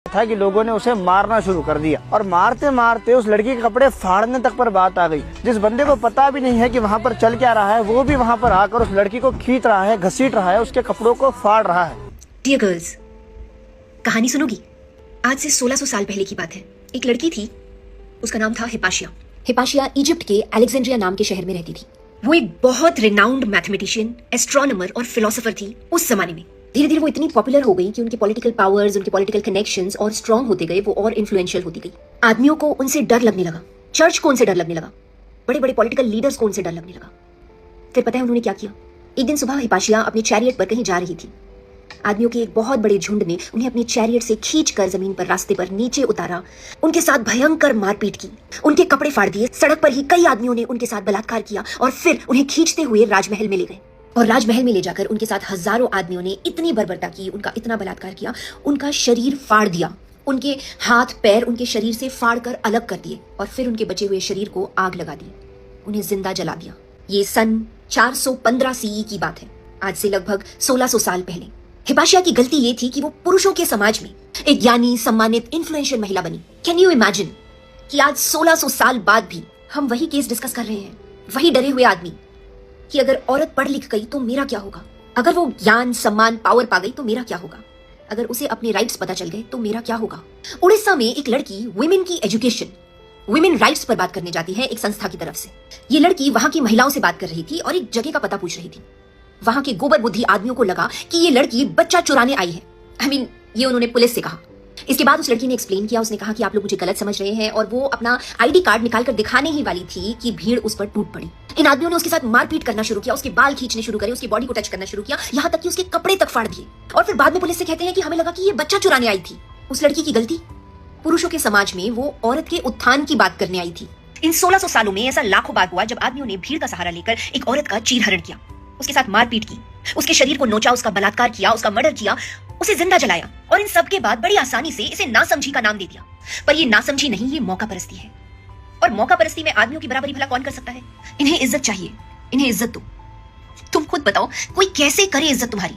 था कि लोगों ने उसे मारना शुरू कर दिया और मारते मारते उस लड़की के कपड़े फाड़ने तक पर बात आ गई। जिस बंदे को पता भी नहीं है कि वहाँ पर चल क्या रहा है, वो भी वहाँ पर आकर उस लड़की को खींच रहा है, घसीट रहा है, उसके कपड़ों को फाड़ रहा है। डियर गर्ल्स, कहानी सुनोगी? आज से 1600 साल पहले की बात है। एक लड़की थी, उसका नाम था हिपाशिया। हिपाशिया इजिप्ट के अलेक्जेंड्रिया नाम के शहर में रहती थी। वो एक बहुत रिनाउंड मैथमेटिशियन, एस्ट्रोनॉमर और फिलोसोफर थी उस जमाने में। धीरे धीरे वो इतनी पॉपुलर हो गई कि उनके पॉलिटिकल पावर्स, उनके पॉलिटिकल कनेक्शंस और स्ट्रांग होते गए, वो और इन्फ्लुएंशियल होती गई। आदमियों को उनसे डर लगने लगा, चर्च को उनसे डर लगने लगा, बड़े बड़े पॉलिटिकल लीडर्स को उनसे डर लगने लगा। फिर पता है उन्होंने क्या किया? एक दिन सुबह हिपाशिया अपने चैरियट पर कहीं जा रही थी। आदमियों के एक बहुत बड़े झुंड ने उन्हें अपने चैरियट से खींचकर जमीन पर रास्ते पर नीचे उतारा, उनके साथ भयंकर मारपीट की, उनके कपड़े फाड़ दिए। सड़क पर ही कई आदमियों ने उनके साथ बलात्कार किया और फिर उन्हें खींचते हुए राजमहल में ले गए। और राजमहल में ले जाकर उनके साथ हजारों आदमियों ने इतनी बर्बरता की, उनका इतना बलात्कार किया, उनका शरीर फाड़ दिया, उनके हाथ पैर उनके शरीर से फाड़ कर अलग कर दिए और फिर उनके बचे हुए शरीर को आग लगा दी, उन्हें जिंदा जला दिया। ये सन 415 सीई की बात है, आज से लगभग 1600 साल पहले। हिपाशिया की गलती ये थी कि वो पुरुषों के समाज में एक ज्ञानी, सम्मानित, इन्फ्लुएंशियल महिला बनी। कैन यू इमेजिन कि आज 1600 साल बाद भी हम वही केस डिस्कस कर रहे हैं, वही डरे हुए आदमी कि अगर औरत पढ़ लिख गई तो मेरा क्या होगा, अगर वो ज्ञान, सम्मान, पावर पा गई तो मेरा क्या होगा, अगर उसे अपने राइट्स पता चल गए तो मेरा क्या होगा। उड़ीसा में एक लड़की वुमेन की एजुकेशन, वुमेन राइट्स पर बात करने जाती है एक संस्था की तरफ से। ये लड़की वहां की महिलाओं से बात कर रही थी और एक जगह का पता पूछ रही थी। वहां के गोबर बुद्धि आदमियों को लगा कि ये लड़की बच्चा चुराने आई है। ये उन्होंने पुलिस से कहा। इसके बाद उस लड़की ने एक्सप्लेन किया, उसने कहा कि आप लोग मुझे गलत समझ रहे हैं, और वो अपना आईडी कार्ड निकालकर दिखाने ही वाली थी कि भीड़ उस पर टूट पड़ी। इन आदमियों ने उसके साथ मारपीट करना शुरू किया, उसके बाल खींचने शुरू करे, उसकी बॉडी को टच करना शुरू किया, यहाँ तक कि उसके कपड़े तक फाड़ दिए। और फिर बाद में पुलिस से कहते हैं कि हमें लगा कि ये बच्चा चुराने आई थी। उस लड़की की गलती? पुरुषों के समाज में वो औरत के उत्थान की बात करने आई थी। इन 1600 सालों में ऐसा लाखों बार हुआ जब आदमियों ने भीड़ का सहारा लेकर एक औरत का चीरहरण किया, उसके साथ मारपीट की, उसके शरीर को नोचा, उसका बलात्कार किया, उसका मर्डर किया, उसे जिंदा जलाया, और इन सब के बाद बड़ी आसानी से इसे नासमझी का नाम दे दिया। पर ये नासमझी नहीं, ये मौका परस्ती है। और मौका परस्ती में आदमियों की बराबरी भला कौन कर सकता है? इन्हें इज्जत चाहिए, इन्हें इज्जत दो। तुम खुद बताओ, कोई कैसे करे इज्जत तुम्हारी?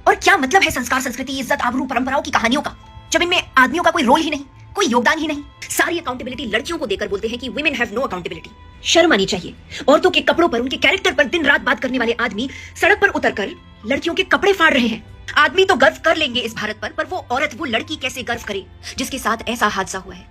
और क्या मतलब है संस्कार, संस्कृति, इज्जत, आबरू, परंपराओं की कहानियों का, जब इनमें आदमियों का कोई रोल ही नहीं, कोई योगदान ही नहीं? सारी अकाउंटेबिलिटी लड़कियों को देकर बोलते हैं कि women have no accountability। शर्म आनी चाहिए। औरतों के कपड़ों पर, उनके कैरेक्टर पर दिन रात बात करने वाले आदमी सड़क पर उतरकर लड़कियों के कपड़े फाड़ रहे हैं। आदमी तो गर्व कर लेंगे इस भारत पर वो औरत, वो लड़की कैसे गर्व करे जिसके साथ ऐसा हादसा हुआ है?